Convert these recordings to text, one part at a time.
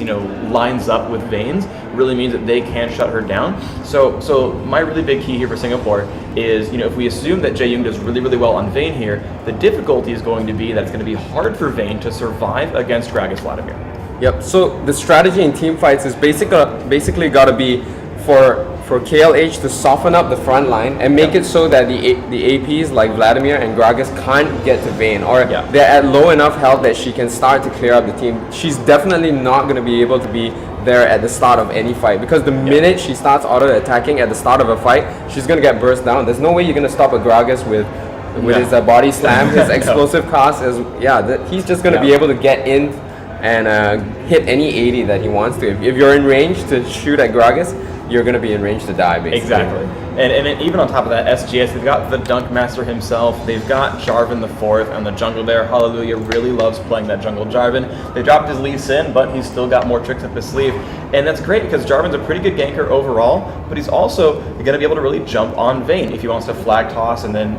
lines up with Vane's really means that they can shut her down. So my really big key here for Singapore is, if we assume that Jae Young does really, really well on Vane here, the difficulty is going to be that it's going to be hard for Vane to survive against Gragas Vladimir. Yep. So the strategy in team fights is basically got to be for KLH to soften up the front line and make it so that the APs like Vladimir and Gragas can't get to Vane, or they're at low enough health that she can start to clear up the team. She's definitely not going to be able to be there at the start of any fight, because the minute she starts auto-attacking at the start of a fight, she's going to get burst down. There's no way you're going to stop a Gragas with his body slam, his explosive cast. He's just going to be able to get in and hit any 80 that he wants to. If you're in range to shoot at Gragas, you're going to be in range to die, basically. Exactly. And even on top of that, SGS, they've got the Dunk Master himself. They've got Jarvan the Fourth on the jungle there. Hallelujah really loves playing that jungle Jarvan. They dropped his Lee Sin, but he's still got more tricks up his sleeve. And that's great because Jarvan's a pretty good ganker overall, but he's also going to be able to really jump on Vane if he wants to flag toss and then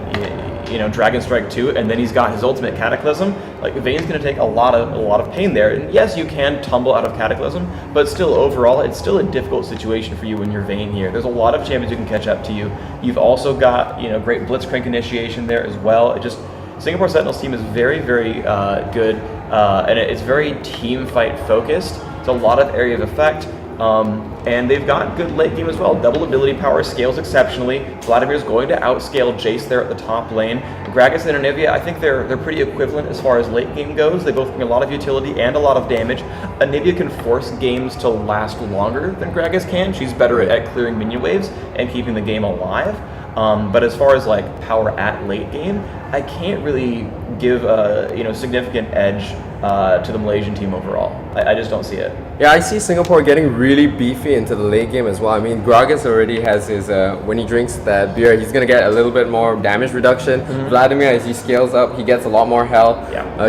Dragon Strike 2, and then he's got his ultimate Cataclysm. Like, Vane's going to take a lot of pain there. And yes, you can tumble out of Cataclysm, but still overall, it's still a difficult situation for you when you're Vane here. There's a lot of champions who can catch up to you. You've also got great Blitzcrank initiation there as well. Singapore Sentinels team is very, very good, and it's very team fight focused. It's a lot of area of effect. And they've got good late game as well. Double ability power scales exceptionally. Vladimir's going to outscale Jace there at the top lane. Gragas and Anivia, I think they're pretty equivalent as far as late game goes. They both bring a lot of utility and a lot of damage. Anivia can force games to last longer than Gragas can. She's better at clearing minion waves and keeping the game alive. But as far as power at late game, I can't really give a significant edge to the Malaysian team overall. I just don't see it. Yeah, I see Singapore getting really beefy into the late game as well. I mean, Gragas already has his, when he drinks that beer, he's going to get a little bit more damage reduction. Vladimir, as he scales up, he gets a lot more health.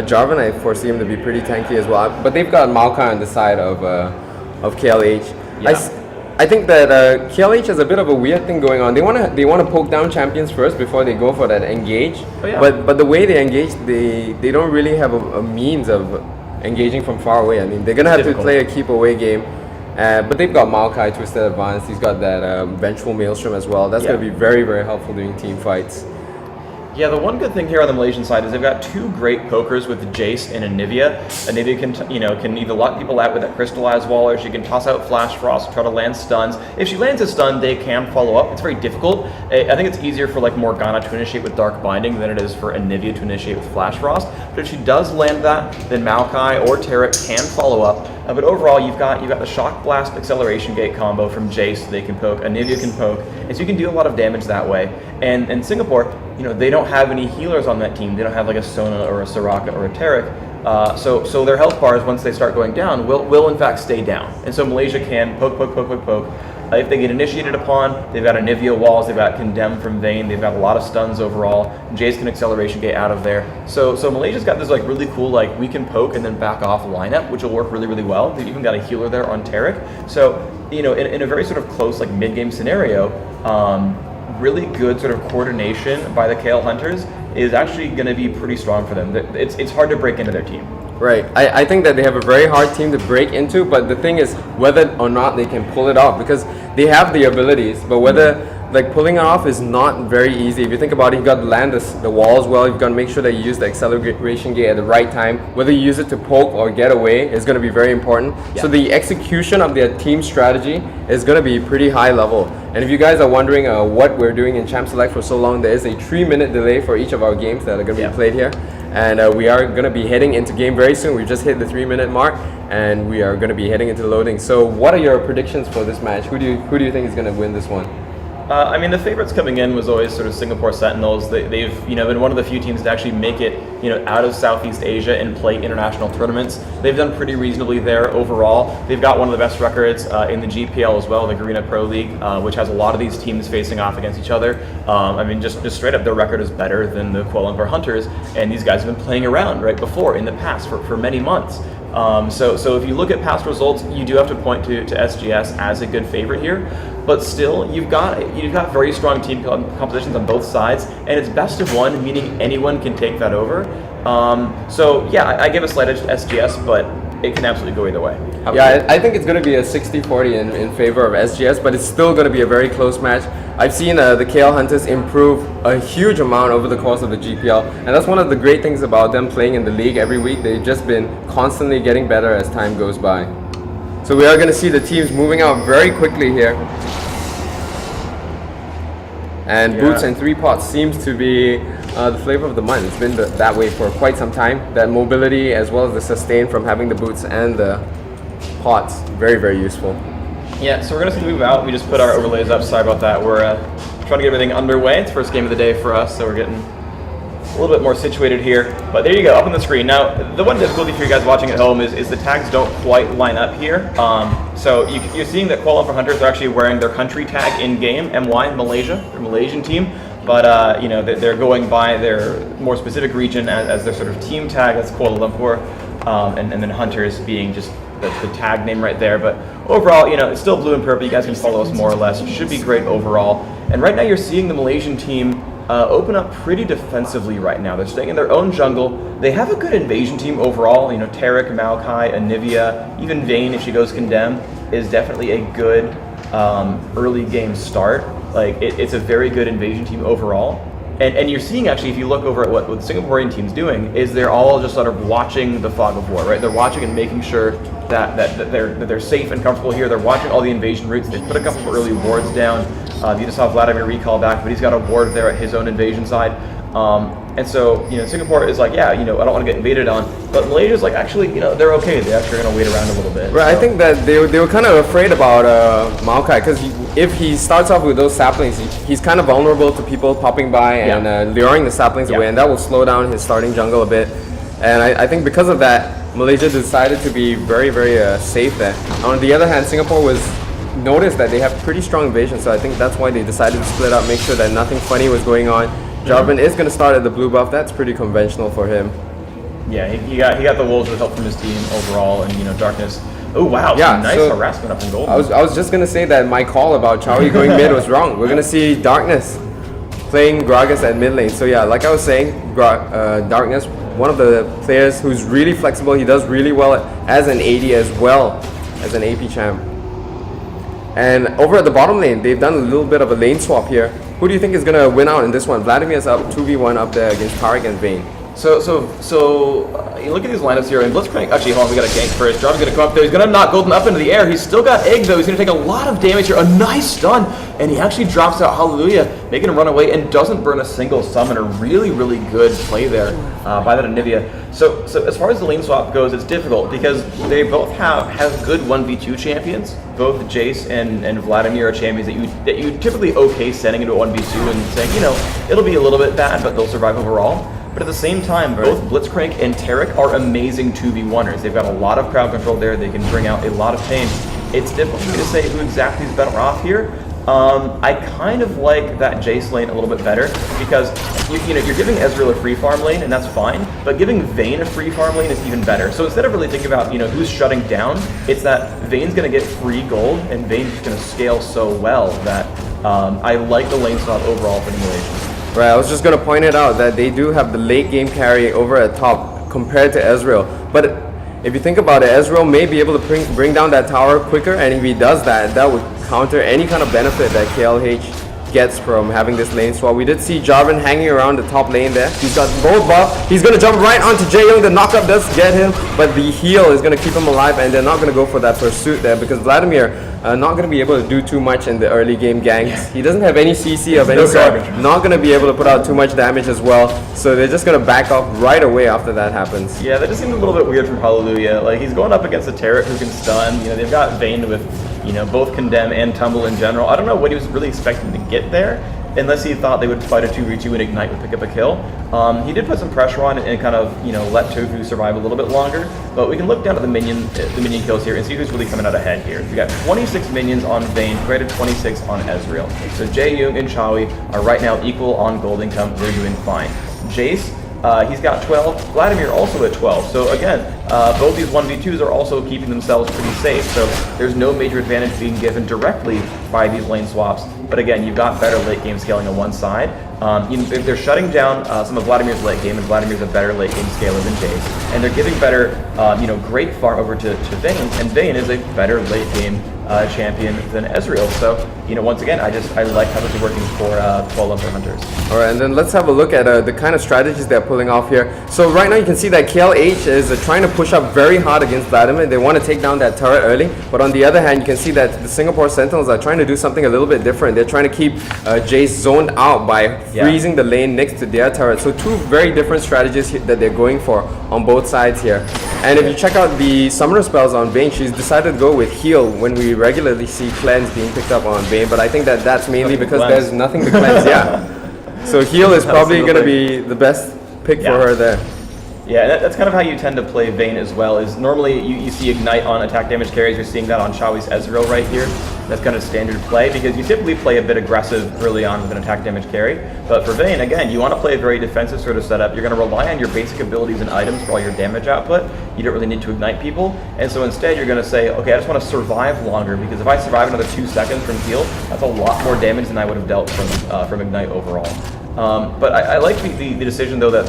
Jarvan, I foresee him to be pretty tanky as well. But they've got Maokai on the side of KLH. I think that KLH has a bit of a weird thing going on. They want to poke down champions first before they go for that engage. But the way they engage, they don't really have a means of engaging from far away. I mean, they're gonna have to play a keep away game. But they've got Maokai, Twisted Advance. He's got that Vengeful Maelstrom as well. That's gonna be very, very helpful during team fights. Yeah, the one good thing here on the Malaysian side is they've got two great pokers with Jace and Anivia. Anivia can either lock people out with that Crystallized Wall, or she can toss out Flash Frost, try to land stuns. If she lands a stun, they can follow up. It's very difficult. I think it's easier for Morgana to initiate with Dark Binding than it is for Anivia to initiate with Flash Frost. But if she does land that, then Maokai or Tarek can follow up. But overall, you've got the Shock Blast Acceleration Gate combo from Jace. They can poke, Anivia can poke, and so you can do a lot of damage that way. And Singapore, they don't have any healers on that team. They don't have a Sona or a Soraka or a Tarek. So their health bars, once they start going down, will in fact stay down. And so Malaysia can poke. If they get initiated upon, they've got Anivia walls, they've got Condemn from Vane, they've got a lot of stuns overall. Jace can Acceleration Gate out of there. So Malaysia's got this really cool we can poke and then back off lineup, which will work really, really well. They've even got a healer there on Tarek. So in a very sort of close mid-game scenario, really good sort of coordination by the KL Hunters is actually going to be pretty strong for them. It's hard to break into their team. Right. I think that they have a very hard team to break into, but the thing is whether or not they can pull it off, because they have the abilities, but whether pulling it off is not very easy. If you think about it, you've got to land the walls well, you've got to make sure that you use the Acceleration Gate at the right time. Whether you use it to poke or get away is going to be very important. So the execution of their team strategy is going to be pretty high level. And if you guys are wondering what we're doing in Champ Select for so long, there is a 3-minute delay for each of our games that are going to be played here. And we are going to be heading into game very soon. We just hit the 3-minute mark, and we are going to be heading into loading. So what are your predictions for this match? Who do you think is going to win this one? I mean, the favorites coming in was always sort of Singapore Sentinels. They've been one of the few teams to actually make it out of Southeast Asia and play international tournaments. They've done pretty reasonably there overall. They've got one of the best records in the GPL as well, the Garena Pro League, which has a lot of these teams facing off against each other. I mean, just straight up, their record is better than the Kuala Lumpur Hunters, and these guys have been playing around before in the past for many months. So if you look at past results, you do have to point to SGS as a good favorite here. But still, you've got very strong team compositions on both sides, and it's best of one, meaning anyone can take that over. So yeah, I give a slight edge to SGS, but it can absolutely go either way. Yeah, I think it's going to be a 60-40 in favor of SGS, but it's still going to be a very close match. I've seen the KL Hunters improve a huge amount over the course of the GPL, and that's one of the great things about them playing in the league every week. They've just been constantly getting better as time goes by. So we are going to see the teams moving out very quickly here. And boots and 3 pots seems to be the flavor of the month. It's been that way for quite some time. That mobility as well as the sustain from having the boots and the pots, very, very useful. Yeah, so we're going to move out. We just put our overlays up. Sorry about that. We're trying to get everything underway. It's the first game of the day for us, so we're getting a little bit more situated here. But there you go, up on the screen. Now, the one difficulty for you guys watching at home is the tags don't quite line up here. So you're seeing that Kuala Lumpur Hunters are actually wearing their country tag in-game, MY, Malaysia, their Malaysian team. But you know, they're going by their more specific region as their sort of team tag. That's Kuala Lumpur, and then Hunters being just the tag name right there. But overall, you know, it's still blue and purple. You guys can follow us more or less. It should be great overall. And right now you're seeing the Malaysian team open up pretty defensively right now. They're staying in their own jungle. They have a good invasion team overall. You know, Tarek, Maokai, Anivia, even Vayne, if she goes Condemn, is definitely a good early game start. Like, it's a very good invasion team overall. And you're seeing, actually, if you look over at what the Singaporean team's doing, is they're all just sort of watching the fog of war, right? They're watching and making sure that they're safe and comfortable here. They're watching all the invasion routes. They put a couple of early wards down. You just saw Vladimir recall back, but he's got a ward there at his own invasion side. And so, you know, Singapore is like, yeah, you know, I don't want to get invaded on. But Malaysia's like, actually, you know, they're okay. They're actually going to wait around a little bit. Right, so. I think that they were kind of afraid about Maokai, because if he starts off with those saplings, he's kind of vulnerable to people popping by and luring the saplings away, and that will slow down his starting jungle a bit. And I think because of that, Malaysia decided to be very, very safe there. On the other hand, Singapore noticed that they have pretty strong invasion, so I think that's why they decided to split up, make sure that nothing funny was going on. Jarvan is going to start at the blue buff. That's pretty conventional for him. Yeah, he got the wolves with help from his team overall, and you know, Darkness. Oh wow, yeah, nice harassment up in gold. I was just going to say that my call about Chowie going mid was wrong. We're going to see Darkness playing Gragas at mid lane. So yeah, like I was saying, Darkness, one of the players who's really flexible. He does really well as an AD as well as an AP champ. And over at the bottom lane, they've done a little bit of a lane swap here. Who do you think is going to win out in this one? Vladimir's up 2v1 up there against Tarek and Vayne. So you look at these lineups here, and Blitzcrank, actually, hold on, we got a gank first. Jarvan's going to come up there. He's going to knock Golden up into the air. He's still got Egg, though. He's going to take a lot of damage here. A nice stun, and he actually drops out Hallelujah, making him run away, and doesn't burn a single summon. A really, really good play there by that Anivia. So as far as the lane swap goes, it's difficult because they both have good 1v2 champions. Both Jace and Vladimir are champions that you typically okay sending into a 1v2 and saying, you know, it'll be a little bit bad, but they'll survive overall. But at the same time, both Blitzcrank and Tarek are amazing 2v1ers. They've got a lot of crowd control there. They can bring out a lot of pain. It's difficult for me to say who exactly is better off here. I kind of like that Jace lane a little bit better because you know, you're giving Ezreal a free farm lane, and that's fine, but giving Vayne a free farm lane is even better. So instead of really thinking about, you know, who's shutting down, it's that Vayne's going to get free gold, and Vayne's just going to scale so well that I like the lane swap overall for the Malaysians. Right, I was just going to point it out that they do have the late game carry over at top compared to Ezreal. But if you think about it, Ezreal may be able to bring down that tower quicker, and if he does that, that would counter any kind of benefit that KLH gets from having this lane swap. We did see Jarvan hanging around the top lane there. He's got both buff. He's going to jump right onto Jaeyoung. The knockup does get him, but the heal is going to keep him alive, and they're not going to go for that pursuit there because Vladimir not going to be able to do too much in the early game ganks. Yeah. He doesn't have any CC of any sort. Not going to be able to put out too much damage as well, so they're just going to back off right away after that happens. Yeah, that just seemed a little bit weird from Hallelujah. Like, he's going up against a Tarek who can stun. You know, they've got Vayne with, you know, both Condemn and Tumble in general. I don't know what he was really expecting to get there, unless he thought they would fight a 2v2 and Ignite would pick up a kill. He did put some pressure on it and kind of, you know, let Tofu survive a little bit longer. But we can look down at the minion kills here and see who's really coming out ahead here. We got 26 minions on Vayne, compared to 26 on Ezreal. So Jaeyoung and Chowie are right now equal on gold income. They're doing fine. Jace, he's got 12. Vladimir also at 12. So again, both these 1v2s are also keeping themselves pretty safe. So there's no major advantage being given directly by these lane swaps. But again, you've got better late game scaling on one side. If they're shutting down some of Vladimir's late game, and Vladimir's a better late game scaler than Jace, and they're giving better, great farm over to Vayne, and Vayne is a better late game champion than Ezreal. So, once again, I like how this is working for 12 level hunters. All right, and then let's have a look at the kind of strategies they're pulling off here. So right now you can see that KLH is trying to push up very hard against Vladimir. They want to take down that turret early, but on the other hand, you can see that the Singapore Sentinels are trying to do something a little bit different. They're trying to keep Jace zoned out by freezing the lane next to their turret. So two very different strategies that they're going for on both sides here. And if you check out the summoner spells on Vayne, she's decided to go with heal when we regularly see cleanse being picked up on Vayne, but I think that's mainly because there's nothing to cleanse. So heal is probably going to be the best pick for her there. Yeah, that's kind of how you tend to play Vayne as well, is normally you see Ignite on attack damage carries. You're seeing that on Chawi's Ezreal right here. That's kind of standard play because you typically play a bit aggressive early on with an attack damage carry. But for Vayne, again, you want to play a very defensive sort of setup. You're going to rely on your basic abilities and items for all your damage output. You don't really need to Ignite people. And so instead you're going to say, okay, I just want to survive longer, because if I survive another 2 seconds from heal, that's a lot more damage than I would have dealt from Ignite overall. But I like the decision, though, that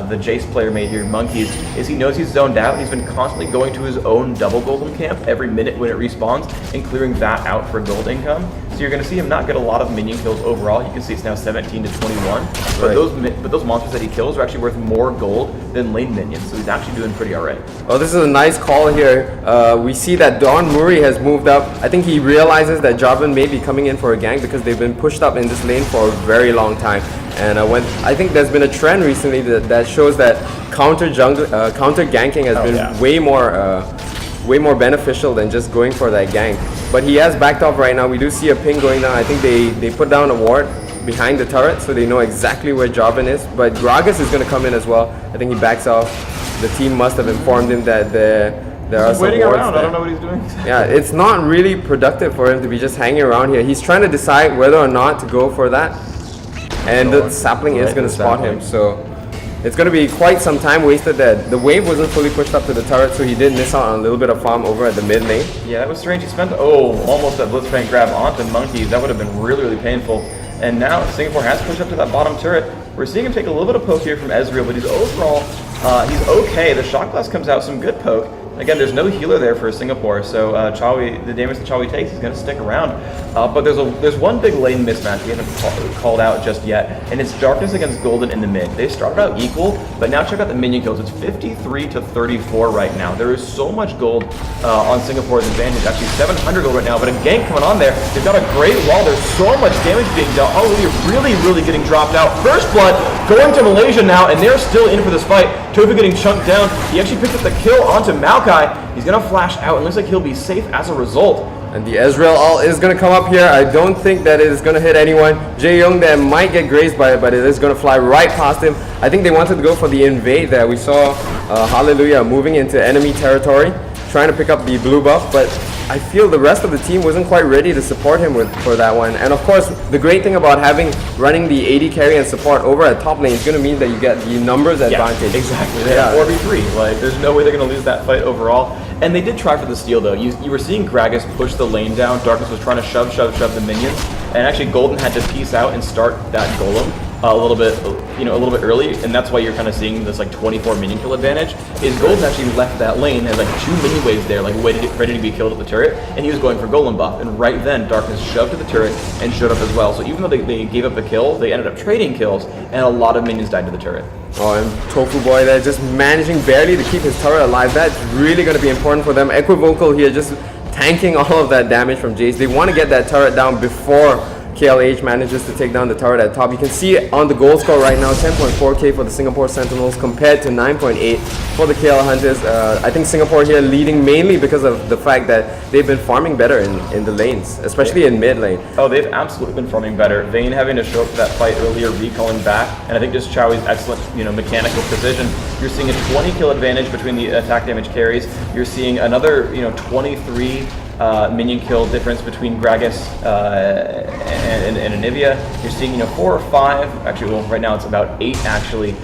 the Jace player made here, Monkeys, is he knows he's zoned out, and he's been constantly going to his own double golden camp every minute when it respawns and clearing that out for gold income. So you're going to see him not get a lot of minion kills overall. You can see it's now 17 to 21. But those monsters that he kills are actually worth more gold than lane minions, so he's actually doing pretty alright. Oh, this is a nice call here. We see that Don Murray has moved up. I think he realizes that Jarvan may be coming in for a gank because they've been pushed up in this lane for a very long time. And I think there's been a trend recently that shows that counter ganking has been way more beneficial than just going for that gank. But he has backed off right now. We do see a ping going down. I think they put down a ward behind the turret, so they know exactly where Jarvan is. But Gragas is going to come in as well. I think he backs off. The team must have informed him that there are some waiting wards around. there. I don't know what he's doing. Yeah, it's not really productive for him to be just hanging around here. He's trying to decide whether or not to go for that. And the sapling is going to spot him, so it's going to be quite some time wasted there. The wave wasn't fully pushed up to the turret, so he did miss out on a little bit of farm over at the mid lane. Yeah, that was strange. He spent almost a Blitzcrank grab onto Monkeys. That would have been really, really painful. And now Singapore has pushed up to that bottom turret. We're seeing him take a little bit of poke here from Ezreal, but he's overall, he's okay. The shot glass comes out, some good poke. Again, there's no healer there for Singapore, so the damage that Chawi takes is going to stick around. But there's one big lane mismatch we haven't called out just yet, and it's Darkness against Golden in the mid. They started out equal, but now check out the minion kills. It's 53 to 34 right now. There is so much gold on Singapore's advantage. Actually, 700 gold right now, but a gank coming on there. They've got a great wall. There's so much damage being dealt. Oh, they're really getting dropped out. First blood going to Malaysia now, and they're still in for this fight. Tofu getting chunked down. He actually picked up the kill onto Maokai. He's going to flash out, and looks like he'll be safe as a result. And the Ezreal ult is going to come up here. I don't think that it is going to hit anyone. Jae Young there might get grazed by it, but it is going to fly right past him. I think they wanted to go for the invade there. We saw Hallelujah moving into enemy territory, trying to pick up the blue buff, but I feel the rest of the team wasn't quite ready to support him for that one. And of course, the great thing about running the AD carry and support over at top lane is going to mean that you get the numbers advantage. Exactly. They have 4v3. Like, there's no way they're going to lose that fight overall. And they did try for the steal, though. You were seeing Gragas push the lane down. Darkness was trying to shove the minions, and actually Golden had to piece out and start that golem a little bit early, and that's why you're kind of seeing this like 24 minion kill advantage. Is Golden actually left that lane, has like 2 mini waves there, like ready to be killed at the turret, and he was going for golem buff. And right then, Darkness shoved to the turret and showed up as well. So even though they gave up the kill, they ended up trading kills, and a lot of minions died to the turret. Oh, and Tofu Boy there just managing barely to keep his turret alive. That's really going to be important for them. Equivocal here just tanking all of that damage from Jace. They want to get that turret down before KLH manages to take down the turret at top. You can see it on the goal score right now, 10.4k for the Singapore Sentinels compared to 9.8 for the KL Hunters. I think Singapore here leading mainly because of the fact that they've been farming better in the lanes, especially in mid lane. Oh, they've absolutely been farming better. Vayne having to show up for that fight earlier, recalling back, and I think just Chawi's excellent, mechanical precision. You're seeing a 20 kill advantage between the attack damage carries. You're seeing another, 23 minion kill difference between Gragas and Anivia. You're seeing 4 or 5, actually, well, right now it's about 8 actually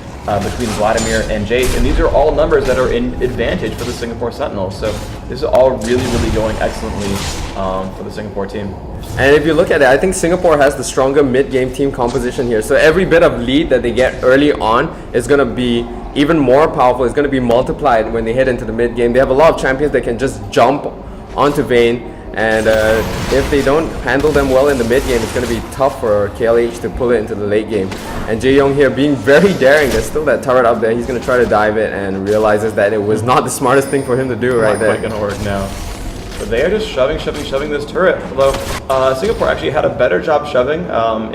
between Vladimir and Jace, and these are all numbers that are in advantage for the Singapore Sentinels. So this is all really going excellently for the Singapore team. And if you look at it, I think Singapore has the stronger mid-game team composition here. So every bit of lead that they get early on is going to be even more powerful. It's going to be multiplied when they head into the mid-game. They have a lot of champions that can just jump onto Vayne. And if they don't handle them well in the mid game, it's going to be tough for KLH to pull it into the late game. And Jae-Young here being very daring. There's still that turret up there. He's going to try to dive it and realizes that it was not the smartest thing for him to do right there. Not quite going to work now. But they are just shoving this turret. Although Singapore actually had a better job shoving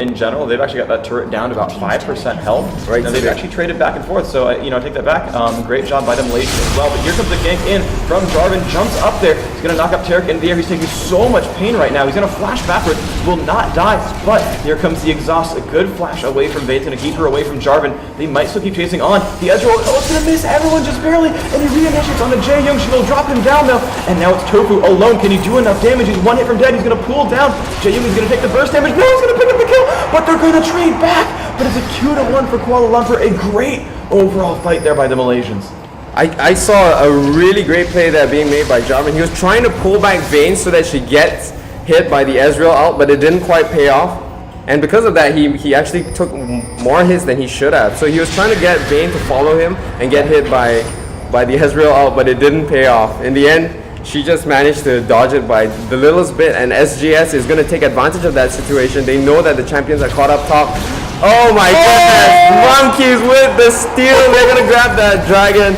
in general. They've actually got that turret down to about 5% health. Right. And they've actually traded back and forth. So I take that back. Great job by the Malaysians as well. But here comes the gank in from Jarvan. Jumps up there. He's going to knock up Tarek in the air. He's taking so much pain right now. He's going to flash backwards. Will not die. But here comes the exhaust. A good flash away from Vayne. Going to keep her away from Jarvan. They might still keep chasing on. The edge roll. Oh, it's going to miss everyone just barely. And he reinitiates on the Jae-Young. She will drop him down though. And now it's Tofu alone. Can he do enough damage? He's one hit from dead. He's going to pull down. Jae-Young is going to take the burst damage. No, he's going to pick up the kill. But they're going to trade back. But it's a 2-1 for Kuala Lumpur. A great overall fight there by the Malaysians. I saw a really great play there being made by Jarvan. He was trying to pull back Vayne so that she gets hit by the Ezreal ult, but it didn't quite pay off. And because of that, he actually took more hits than he should have. So he was trying to get Vayne to follow him and get hit by the Ezreal ult, but it didn't pay off. In the end, she just managed to dodge it by the littlest bit, and SGS is going to take advantage of that situation. They know that the champions are caught up top. Oh my goodness! Monkeys with the steal. They're going to grab that dragon,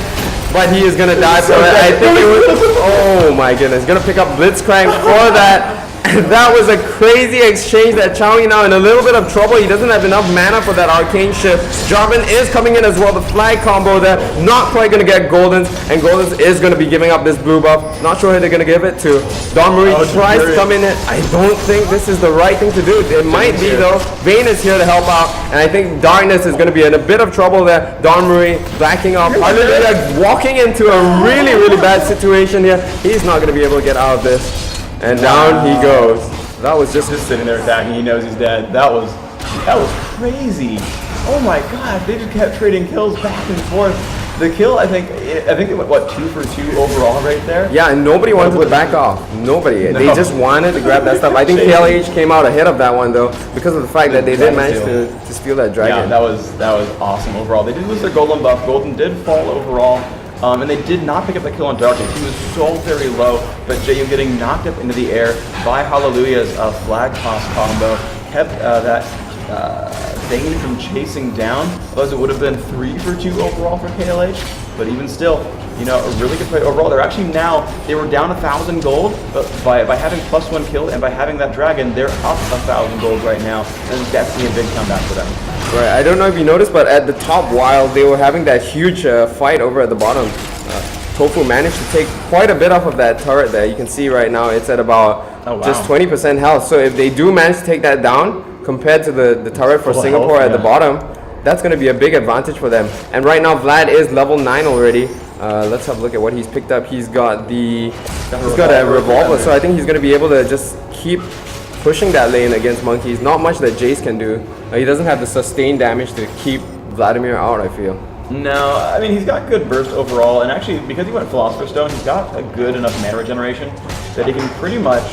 but he is going to die for it. I think it was... Oh my goodness. Going to pick up Blitzcrank for that. That was a crazy exchange that Chowie now in a little bit of trouble. He doesn't have enough mana for that arcane shift. Jarvan is coming in as well. The flag combo there. Not quite going to get Golden's. And Golden's is going to be giving up this blue buff. Not sure who they're going to give it to. Don Marie tries to come in. I don't think this is the right thing to do. It might be though. Vayne is here to help out. And I think Darkness is going to be in a bit of trouble there. Don Marie backing up. Hallelujah walking into a really bad situation here. He's not going to be able to get out of this. And down he goes. That was just sitting there attacking. He knows he's dead. That was crazy. Oh my god, they just kept trading kills back and forth. The kill, I think they went, what, 2 for 2 overall right there? Yeah, and nobody wanted to back off. Nobody. No. They just wanted to grab that stuff. I think KLH came out ahead of that one though, because of the fact that they did manage to steal that dragon. Yeah, that was awesome overall. They did lose their Golden buff. Golden did fall overall. And they did not pick up the kill on Darkness. He was so very low, but Jae-Young getting knocked up into the air by Hallelujah's flag toss combo kept that Vayne from chasing down. Otherwise it would have been 3 for 2 overall for KLH, but even still, a really good play overall. They're actually now, they were down 1,000 gold, but by having +1 kill and by having that dragon, they're up 1,000 gold right now, and it's definitely a big comeback for them. Right, I don't know if you noticed, but at the top, while they were having that huge fight over at the bottom, Tofu managed to take quite a bit off of that turret there. You can see right now it's at about just 20% health. So if they do manage to take that down, compared to the turret for Singapore at the bottom, that's going to be a big advantage for them. And right now Vlad is level 9 already. Let's have a look at what he's picked up. He's got a revolver, so I think he's going to be able to just keep pushing that lane against Monkeys. Not much that Jace can do. He doesn't have the sustained damage to keep Vladimir out, I feel. No, I mean, he's got good burst overall, and actually, because he went Philosopher's Stone, he's got a good enough mana regeneration that he can pretty much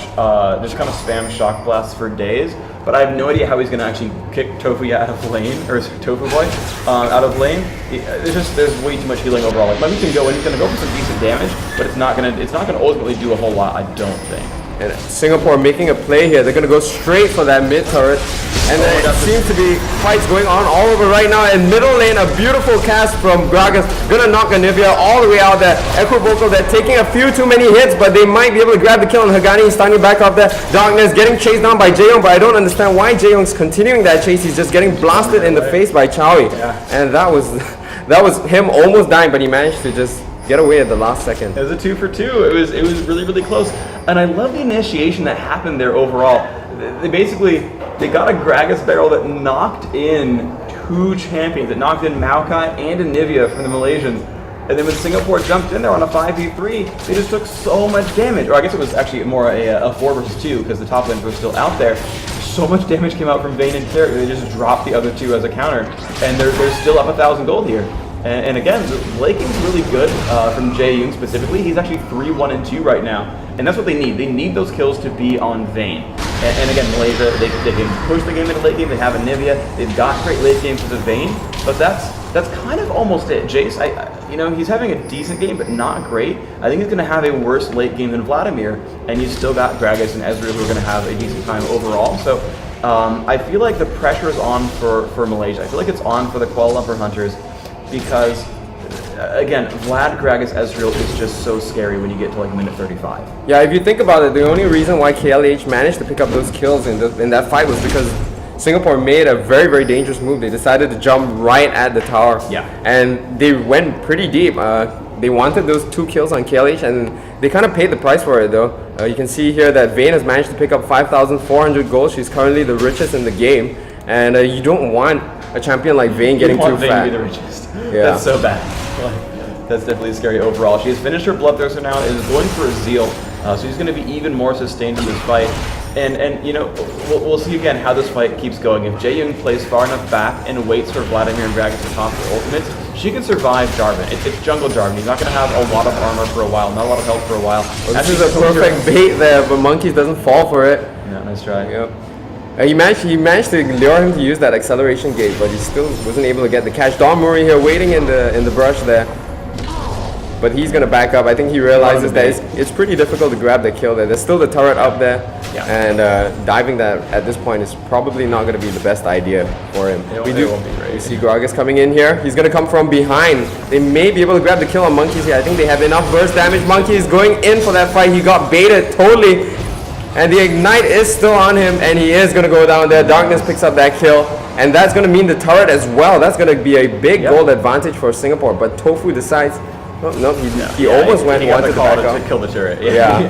just kind of spam Shock Blasts for days. But I have no idea how he's going to actually kick Tofu out of lane, or Tofu Boy out of lane. There's way too much healing overall. Like, Monkey can go in, he's going to go for some decent damage, but it's not going to ultimately do a whole lot, I don't think. And Singapore making a play here. They're going to go straight for that mid turret. And there seems to be fights going on all over right now. In middle lane, a beautiful cast from Gragas. Going to knock Anivia all the way out there. Equivocal, they're taking a few too many hits, but they might be able to grab the kill on Hagani. He's standing back up there. Darkness getting chased down by Jae-Young, but I don't understand why Jae-Young's continuing that chase. He's just getting blasted in the face by Chowie. Yeah. And that was him almost dying, but he managed to just get away at the last second. It was a 2 for 2. It was really close. And I love the initiation that happened there overall. They got a Gragas barrel that knocked in 2 champions. It knocked in Maokai and Anivia from the Malaysians. And then when Singapore jumped in there on a 5v3, they just took so much damage. Or I guess it was actually more a 4 versus 2 because the top lanes were still out there. So much damage came out from Vayne and Carrot, they just dropped the other two as a counter. And they're still up 1,000 gold here. And again, the late game's really good from Jae-Young specifically. He's actually 3-1-2 right now. And that's what they need. They need those kills to be on Vayne. And again, Malaysia, they can push the game into late game. They have Anivia. They've got great late games with the Vayne. But that's kind of almost it. Jace, he's having a decent game, but not great. I think he's going to have a worse late game than Vladimir. And you've still got Gragas and Ezreal who are going to have a decent time overall. So I feel like the pressure is on for Malaysia. I feel like it's on for the Kuala Lumpur Hunters. Because, again, Vlad, Gragas, Ezreal is just so scary when you get to like minute 35. Yeah, if you think about it, the only reason why KLH managed to pick up those kills in that fight was because Singapore made a very, very dangerous move. They decided to jump right at the tower. Yeah. And they went pretty deep. They wanted those 2 kills on KLH, and they kind of paid the price for it, though. You can see here that Vayne has managed to pick up 5,400 gold. She's currently the richest in the game. And you don't want a champion like Vayne getting too Vayne fat. to be the richest. Yeah. That's so bad. That's definitely scary overall. She has finished her Bloodthirster now and is going for a Zeal. So she's going to be even more sustained in this fight. And you know, we'll see again how this fight keeps going. If Jae-Young plays far enough back and waits for Vladimir and Gragas to top their ultimates, she can survive Jarvan. It's jungle Jarvan. He's not going to have a lot of armor for a while, not a lot of health for a while. Well, this is a perfect bait there, but Monkeys doesn't fall for it. Yeah, nice try. Yep. He managed to lure him to use that acceleration gate, but he still wasn't able to get the catch. Don Murray here waiting in the brush there. But he's going to back up. I think he realizes that it's pretty difficult to grab the kill there. There's still the turret up there. Yeah. And diving that at this point is probably not going to be the best idea for him. We see Gragas coming in here. He's going to come from behind. They may be able to grab the kill on Monkeys here. I think they have enough burst damage. Monkeys going in for that fight. He got baited totally. And the Ignite is still on him, and he is going to go down there. Darkness picks up that kill. And that's going to mean the turret as well. That's going to be a big gold advantage for Singapore. But Tofu decides... No, he almost went one to back up. To kill the turret. Yeah.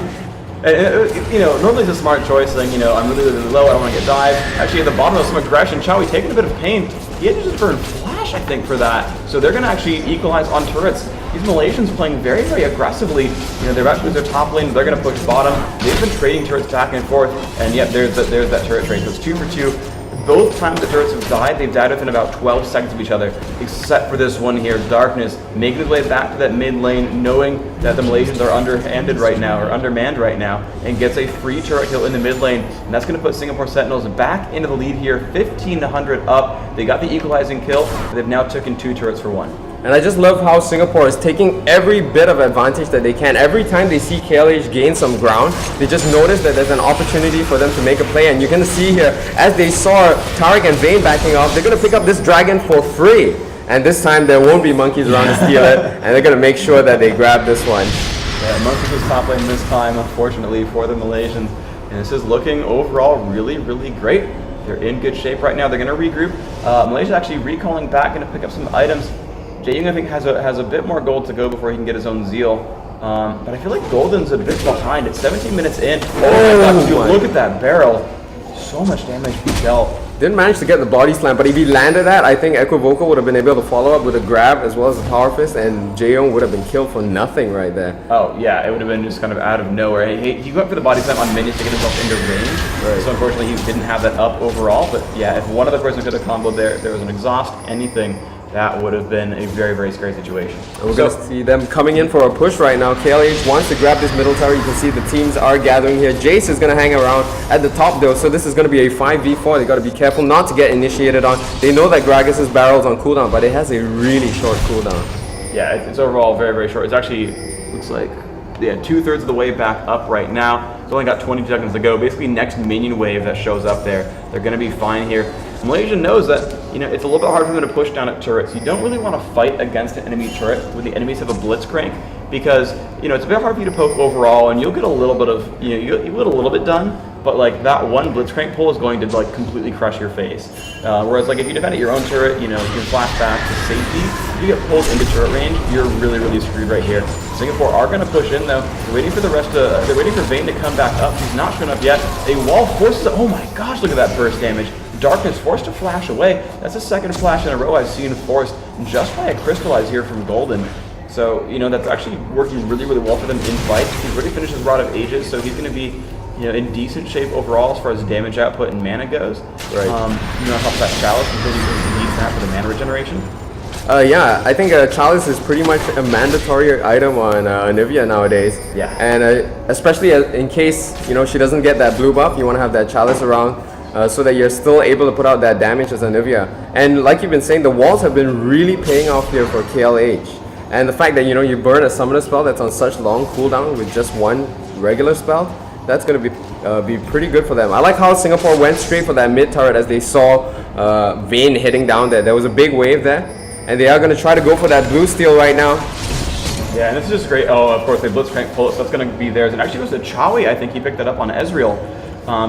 And, you know, normally it's a smart choice saying, you know, I'm really, really low, I don't want to get dived. Actually, at the bottom of some aggression, Chowie taking a bit of pain. He had to just burn Flash, I think, for that. So they're going to actually equalize on turrets. These Malaysians playing very, very aggressively. You know, they're about to lose their top lane, they're going to push bottom. They've been trading turrets back and forth, and yet there's that turret trade. So it's 2 for 2. Both times the turrets have died, they've died within about 12 seconds of each other, except for this one here, Darkness, making his way back to that mid lane, knowing that the Malaysians are underhanded right now, or undermanned right now, and gets a free turret kill in the mid lane, and that's going to put Singapore Sentinels back into the lead here, 1,500 up. They got the equalizing kill, they've now taken 2 turrets for 1. And I just love how Singapore is taking every bit of advantage that they can. Every time they see KLH gain some ground, they just notice that there's an opportunity for them to make a play. And you're going to see here, as they saw Taric and Vayne backing off, they're going to pick up this dragon for free. And this time there won't be Monkeys around to steal it. And they're going to make sure that they grab this one. Yeah, Monkeys was top lane this time, unfortunately, for the Malaysians. And this is looking overall really, really great. They're in good shape right now. They're going to regroup. Malaysia actually recalling back, going to pick up some items. Jae-Young, I think, has a bit more gold to go before he can get his own Zeal. But I feel like Golden's a bit behind. It's 17 minutes in. Oh my God, look at that barrel. So much damage he dealt. Didn't manage to get the body slam, but if he landed that, I think Equivocal would have been able to follow up with a grab as well as a power fist, and Jae-Young would have been killed for nothing right there. Oh yeah, it would have been just kind of out of nowhere. He went for the body slam on minions to get himself into range. Right. So unfortunately he didn't have that up overall, but yeah, if one other person could have comboed there, if there was an exhaust, anything, that would have been a very, very scary situation. And we're going to see them coming in for a push right now. KLH wants to grab this middle tower. You can see the teams are gathering here. Jace is going to hang around at the top though, so this is going to be a 5v4. They got to be careful not to get initiated on. They know that Gragas' barrel's on cooldown, but it has a really short cooldown. Yeah, it's overall very, very short. It's actually, looks like, yeah, 2/3 of the way back up right now. It's only got 20 seconds to go. Basically, next minion wave that shows up there, they're going to be fine here. Malaysia knows that, you know, it's a little bit hard for them to push down at turrets. You don't really want to fight against an enemy turret when the enemies have a blitzcrank, because, you know, it's a bit hard for you to poke overall, and you'll get a little bit of, you know, you get a little bit done, but like that one blitzcrank pull is going to like completely crush your face. Whereas like if you defend at your own turret, you know, you can flash back to safety. If you get pulled into turret range, you're really, really screwed right here. Singapore are going to push in though. They're waiting for the rest of, they're waiting for Vayne to come back up. He's not shown up yet. A wall forces, oh my gosh, look at that burst damage. Darkness forced to flash away. That's the second flash in a row I've seen forced just by a crystallize here from Golden. So, you know, that's actually working really, really well for them in fights. He's already finished his Rod of Ages, so he's going to be, you know, in decent shape overall as far as damage output and mana goes. Right. You know, on top of that Chalice, he really needs that for the mana regeneration. Yeah, I think Chalice is pretty much a mandatory item on Anivia nowadays. Yeah. And especially in case, you know, she doesn't get that blue buff, you want to have that Chalice around so that you're still able to put out that damage as Anivia. And like you've been saying, the walls have been really paying off here for KLH. And the fact that, you know, you burn a summoner spell that's on such long cooldown with just one regular spell, that's going to be pretty good for them. I like how Singapore went straight for that mid turret as they saw Vayne hitting down there. There was a big wave there. And they are going to try to go for that blue steel right now. Yeah, and this is just great. Oh, of course, they Blitzcrank pull it, so that's going to be theirs. And actually, it was a Chawi, I think he picked that up on Ezreal.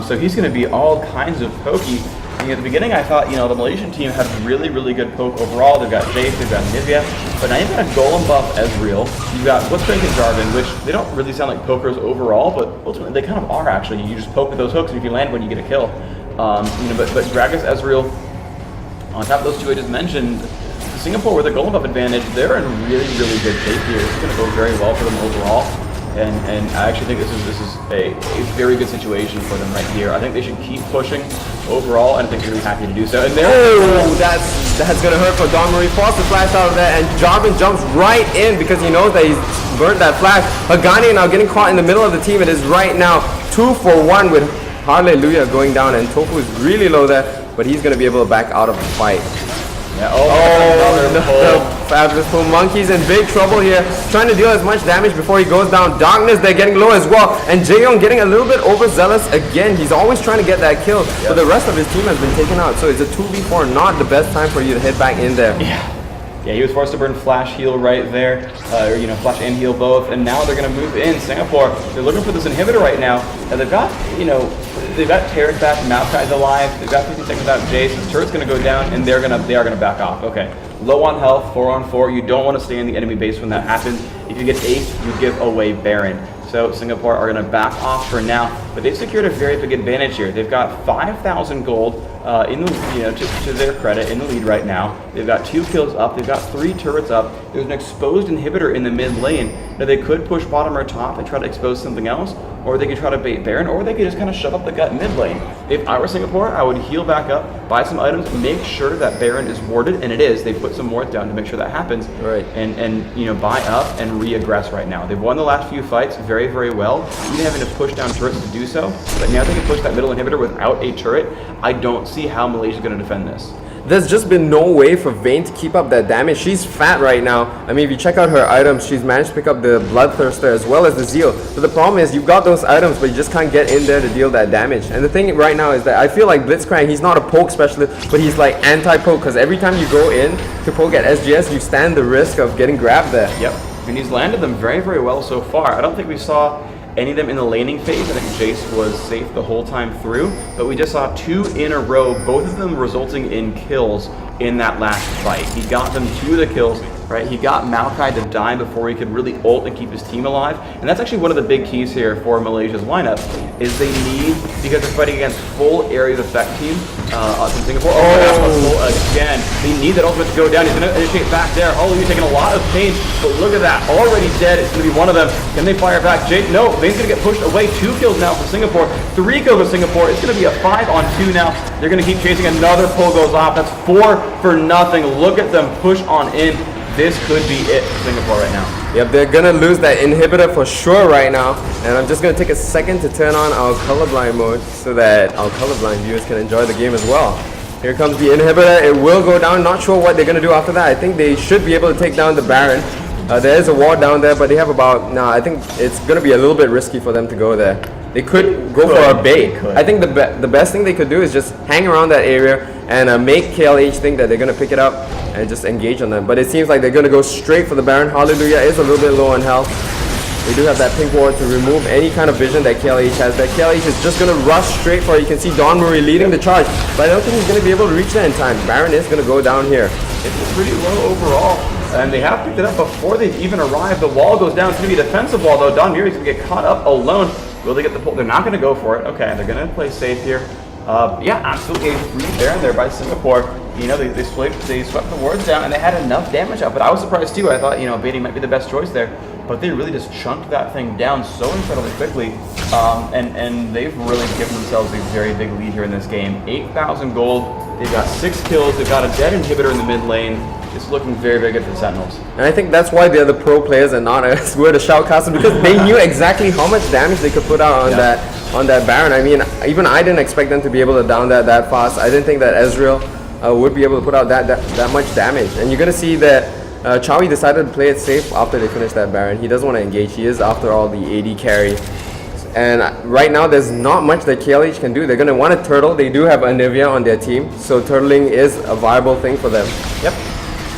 So he's going to be all kinds of pokey. And at the beginning, I thought, you know, the Malaysian team had really, really good poke overall. They've got Jace, they've got Nivea. But now you've got a Golem buff Ezreal. You've got Blitzcrank and Jarvan, which they don't really sound like pokers overall, but ultimately they kind of are, actually. You just poke with those hooks, and if you land one, you get a kill. You know, but Gragas, Ezreal, on top of those two I just mentioned, Singapore with a golem buff advantage, they're in really, really good shape here. It's going to go very well for them overall, and I actually think this is a very good situation for them right here. I think they should keep pushing overall, and I think they're going to be happy to do so. And there, that's going to hurt for Don Marie. Force the flash out of there, and Jarvan jumps right in because he knows that he's burnt that flash. Hagani now getting caught in the middle of the team. It is right now 2 for 1 with Hallelujah going down, and Tofu is really low there, but he's going to be able to back out of the fight. Yeah, the Fabulous Pull. Monkey's in big trouble here, trying to deal as much damage before he goes down. Darkness, they're getting low as well, and Jaeyoung getting a little bit overzealous again. He's always trying to get that kill, but the rest of his team has been taken out, so it's a 2v4, not the best time for you to head back in there. Yeah, he was forced to burn Flash Heal right there, or, you know, Flash and Heal both, and now they're going to move in. Singapore, they're looking for this inhibitor right now, and they've got, you know, they've got Terrace back, Maokai's alive, they've got 50 seconds without Jace, his turret's going to go down, and they are going to back off. Okay, low on health, 4 on 4, you don't want to stay in the enemy base when that happens. If you get 8, you give away Baron. So Singapore are going to back off for now, but they've secured a very big advantage here. They've got 5,000 gold in the, you know, to their credit, in the lead right now. They've got 2 kills up. They've got 3 turrets up. There's an exposed inhibitor in the mid lane. Now they could push bottom or top and try to expose something else, or they could try to bait Baron, or they could just kind of shove up the gut mid lane. If I were Singapore, I would heal back up, buy some items, make sure that Baron is warded, and it is. They put some wards down to make sure that happens. Right. And you know, buy up and re-aggress right now. They've won the last few fights very, very well, even having to push down turrets to do so. But now they can push that middle inhibitor without a turret. I don't see how Malaysia's going to defend this. There's just been no way for Vayne to keep up that damage. She's fat right now. I mean, if you check out her items, she's managed to pick up the Bloodthirster as well as the Zeal. But the problem is, you've got those items, but you just can't get in there to deal that damage. And the thing right now is that I feel like Blitzcrank, he's not a poke specialist, but he's like anti-poke, because every time you go in to poke at SGS, you stand the risk of getting grabbed there. Yep, and he's landed them very, very well so far. I don't think we saw any of them in the laning phase. I think Jace was safe the whole time through, but we just saw 2 in a row, both of them resulting in kills in that last fight. He got them 2 of the kills, right? He got Maokai to die before he could really ult and keep his team alive, and that's actually one of the big keys here for Malaysia's lineup, is they need, because they're fighting against full area of effect team from Singapore. Again, they need that ultimate to go down. He's going to initiate back there. Oh, he's taking a lot of pain, but look at that. Already dead. It's going to be one of them. Can they fire back? Jake, no. Vayne's going to get pushed away. 2 kills now for Singapore. 3 kills for Singapore. It's going to be a 5 on 2 now. They're going to keep chasing. Another pull goes off. That's 4 for nothing. Look at them push on in. This could be it for Singapore right now. Yep, they're gonna lose that inhibitor for sure right now. And I'm just gonna take a second to turn on our colorblind mode so that our colorblind viewers can enjoy the game as well. Here comes the inhibitor. It will go down. Not sure what they're gonna do after that. I think they should be able to take down the Baron. There is a ward down there, but they have about, I think it's gonna be a little bit risky for them to go there. They could go for a bait. I think the best thing they could do is just hang around that area and make KLH think that they're going to pick it up and just engage on them. But it seems like they're going to go straight for the Baron. Hallelujah is a little bit low on health. We do have that pink ward to remove any kind of vision that KLH has. That KLH is just going to rush straight for it. You can see Don Marie leading the charge, but I don't think he's going to be able to reach that in time. Baron is going to go down here. It's pretty low overall, and they have picked it up before they've even arrived. The wall goes down. It's going to be a defensive wall, though. Don Marie's going to get caught up alone. Will they get the pull? They're not going to go for it. Okay, they're going to play safe here. Yeah, absolutely a free Baron there by Singapore. you know, they swept the wards down and they had enough damage out. But I was surprised too. I thought, you know, baiting might be the best choice there. But they really just chunked that thing down so incredibly quickly. And they've really given themselves a very big lead here in this game. 8,000 gold. They've got 6 kills. They've got a dead inhibitor in the mid lane. It's looking very, very good for the Sentinels. And I think that's why they're the pro players and not as good as shoutcasters, because they knew exactly how much damage they could put out on that Baron. I mean, even I didn't expect them to be able to down that fast. I didn't think that Ezreal would be able to put out that much damage. And you're going to see that Chowie decided to play it safe after they finished that Baron. He doesn't want to engage. He is, after all, the AD carry. And right now, there's not much that KLH can do. They're going to want to turtle. They do have Anivia on their team, so turtling is a viable thing for them. Yep.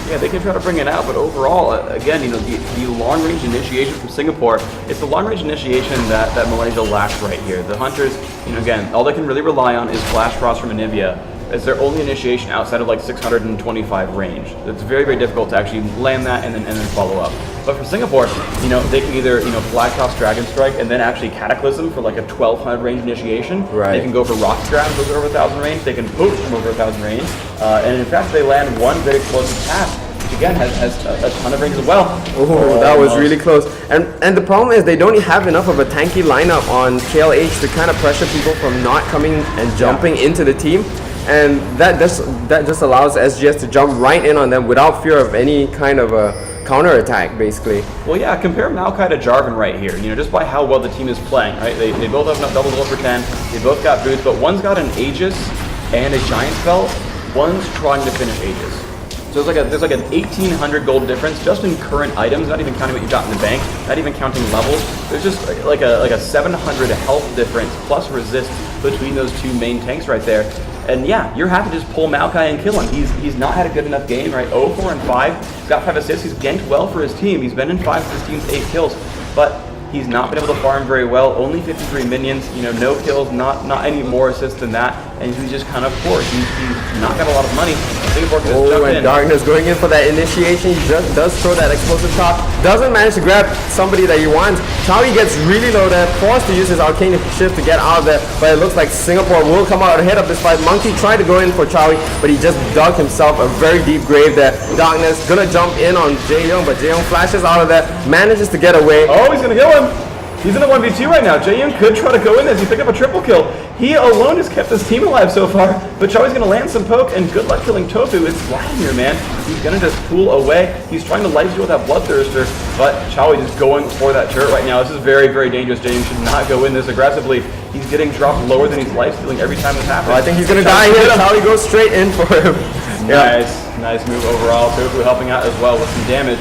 Yeah, they can try to bring it out, but overall, again, you know, the long-range initiation from Singapore, it's the long-range initiation that Malaysia lacks right here. The Hunters, you know, again, all they can really rely on is Flash Frost from Anivia as their only initiation outside of like 625 range. It's very, very difficult to actually land that and then follow up. But for Singapore, you know, they can either, you know, Black Toss Dragon Strike and then actually Cataclysm for like a 1200 range initiation. Right. They can go for Rocket Grab, those are over 1,000 range. They can poach from over 1,000 range. And in fact, they land one very explosive pass, which again has a ton of range as well. Oh, that was really close. And the problem is they don't have enough of a tanky lineup on KLH to kind of pressure people from not coming and jumping into the team. And that just allows SGS to jump right in on them without fear of any kind of a counter attack, basically. Well, yeah, compare Maokai to Jarvan right here, you know, just by how well the team is playing, right? They both have enough double gold for 10, they both got boots, but one's got an Aegis and a Giant Spell, one's trying to finish Aegis. So there's like an 1,800 gold difference just in current items, not even counting what you got in the bank, not even counting levels. There's just like a 700 health difference plus resist between those two main tanks right there. And yeah, you're happy to just pull Maokai and kill him. He's not had a good enough game, right? 0-4 and 5. He's got 5 assists. He's ganked well for his team. He's been in 5 of his team's 8 kills. But he's not been able to farm very well. Only 53 minions, you know, no kills, not any more assists than that. And he's just kind of poor. He's not got a lot of money. Singapore can just jump in. Darkness going in for that initiation. He just does throw that explosive top. Doesn't manage to grab somebody that he wants. Chowie gets really low there, forced to use his arcane shift to get out of there. But it looks like Singapore will come out ahead of this fight. Monkey tried to go in for Chowie, but he just dug himself a very deep grave there. Darkness gonna jump in on Jaeyoung, but Jaeyoung flashes out of there, manages to get away. Oh, he's gonna kill him. He's in a 1v2 right now. Jaeyoung could try to go in as he pick up a triple kill. He alone has kept his team alive so far, but Chowie's going to land some poke, and good luck killing Tofu. It's Vladimir, man. He's going to just pull away. He's trying to life steal with that Bloodthirster, but Chowie just going for that turret right now. This is very, very dangerous. Jaeyoung should not go in this aggressively. He's getting dropped lower than he's life stealing every time this happens. Well, I think he's going to die here. Chowie goes straight in for him. Nice move overall. Tofu helping out as well with some damage.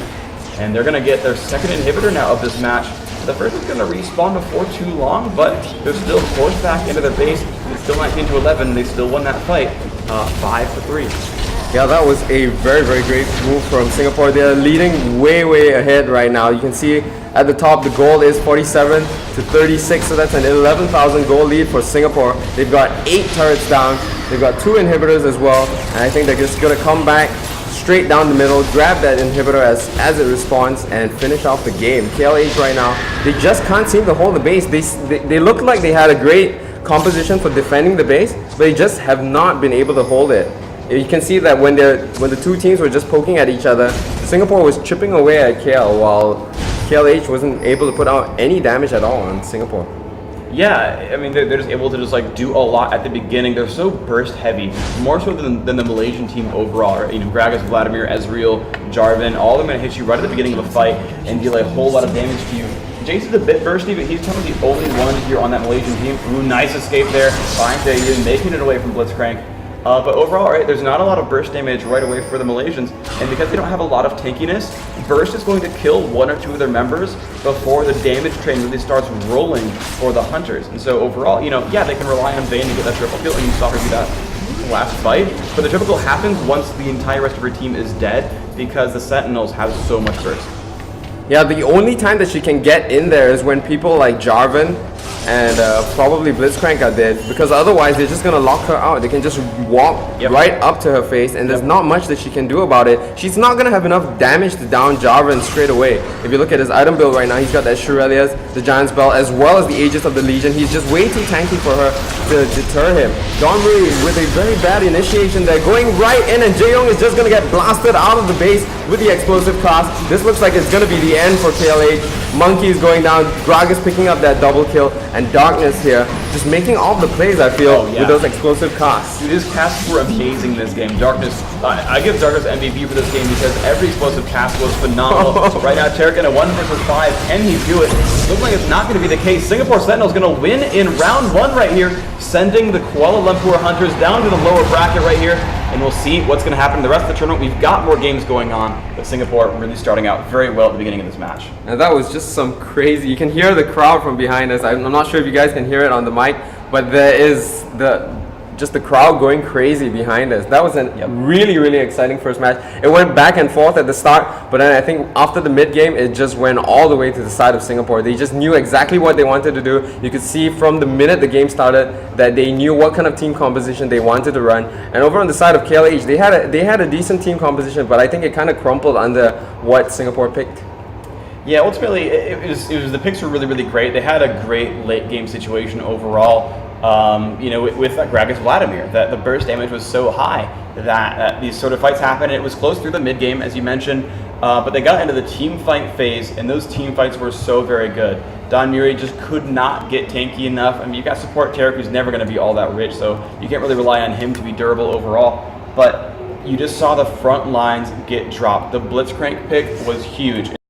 And they're going to get their second inhibitor now of this match. The first one's going to respawn before too long, but they're still forced back into their base. It's still 19-11. They still won that fight 5-3. Yeah, that was a very, very great move from Singapore. They're leading way, way ahead right now. You can see at the top the goal is 47-36, so that's an 11,000 goal lead for Singapore. They've got 8 turrets down. They've got 2 inhibitors as well, and I think they're just going to come back straight down the middle, grab that inhibitor as it responds, and finish off the game. KLH right now, they just can't seem to hold the base. They look like they had a great composition for defending the base, but they just have not been able to hold it. You can see that when the two teams were just poking at each other, Singapore was chipping away at KL, while KLH wasn't able to put out any damage at all on Singapore. Yeah, I mean, they're just able to just like do a lot at the beginning. They're so burst heavy, more so than the Malaysian team overall. Right? You know, Gragas, Vladimir, Ezreal, Jarvan, all of them going to hit you right at the beginning of a fight and deal a whole lot of damage to you. Jace is a bit bursty, but he's probably the only one here on that Malaysian team. Ooh, nice escape there. Fine, Jaeyoung making it away from Blitzcrank. But overall, right, there's not a lot of burst damage right away for the Malaysians, and because they don't have a lot of tankiness, burst is going to kill 1 or 2 of their members before the damage train really starts rolling for the Hunters. And so overall, you know, yeah, they can rely on Vayne to get that triple kill, and you saw her do that last fight, but the triple kill happens once the entire rest of her team is dead, because the Sentinels have so much burst. Yeah, the only time that she can get in there is when people like Jarvan and probably Blitzcrank out there, because otherwise they're just gonna lock her out. They can just walk right up to her face, and there's not much that she can do about it. She's not gonna have enough damage to down Jarvan straight away. If you look at his item build right now, he's got that Shurelia's, the Giant's Bell, as well as the Aegis of the Legion. He's just way too tanky for her to deter him. Don Murray with a very bad initiation there, going right in, and Jaeyoung is just gonna get blasted out of the base with the explosive cast. This looks like it's gonna be the end for KLH. Monkey is going down, Gragas picking up that double kill, and Darkness here just making all the plays, I feel, with those explosive casts. Dude, his casts were amazing this game. Darkness, I give Darkness MVP for this game because every explosive cast was phenomenal. So right now, Tarek in a 1 versus 5, can he do it? Looks like it's not going to be the case. Singapore Sentinel's going to win in round 1 right here, sending the Kuala Lumpur Hunters down to the lower bracket right here. And we'll see what's going to happen in the rest of the tournament. We've got more games going on, but Singapore really starting out very well at the beginning of this match. And that was just some crazy. You can hear the crowd from behind us. I'm not sure if you guys can hear it on the mic, but there is just the crowd going crazy behind us. That was a really, really exciting first match. It went back and forth at the start, but then I think after the mid game, it just went all the way to the side of Singapore. They just knew exactly what they wanted to do. You could see from the minute the game started that they knew what kind of team composition they wanted to run. And over on the side of KLH, they had a decent team composition, but I think it kind of crumpled under what Singapore picked. Yeah, ultimately, it was the picks were really, really great. They had a great late game situation overall. With that Gragas Vladimir, that the burst damage was so high that these sort of fights happened. It was close through the mid game, as you mentioned, but they got into the team fight phase, and those team fights were so very good. Don Muri just could not get tanky enough. I mean, you got support Tarek, who's never going to be all that rich, so you can't really rely on him to be durable overall. But you just saw the front lines get dropped. The Blitzcrank pick was huge.